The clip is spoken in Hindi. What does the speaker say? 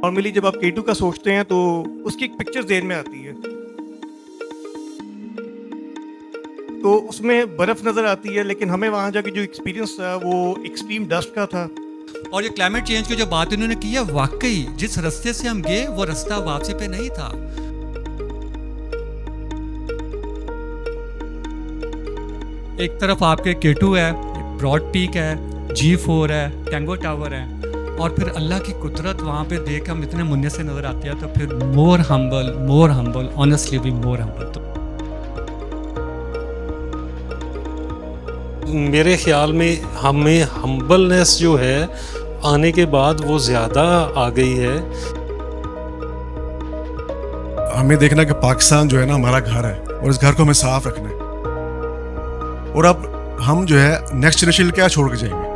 नॉर्मली जब आप K2 का सोचते हैं तो उसकी एक पिक्चर ज़हन में आती है, तो उसमें बर्फ़ नज़र आती है, लेकिन हमें वहाँ जाके जो एक्सपीरियंस था वो एक्सट्रीम डस्ट का था। और ये क्लाइमेट चेंज की जो बात इन्होंने की है, वाकई जिस रास्ते से हम गए वो रास्ता वापसी पे नहीं था। एक तरफ आपके K2 है, ब्रॉड पीक है, G4 है, टैंगो टावर है, और फिर अल्लाह की कुदरत वहाँ पे देख हम इतने मुन्ने से नजर आती है, तो फिर more humble honestly we more humble. तो मेरे ख्याल में हमें हम्बलनेस जो है आने के बाद वो ज़्यादा आ गई है। हमें देखना कि पाकिस्तान जो है ना हमारा घर है और इस घर को हमें साफ रखना है, और अब हम जो है नेक्स्ट जनरेशन क्या छोड़ के जाएंगे।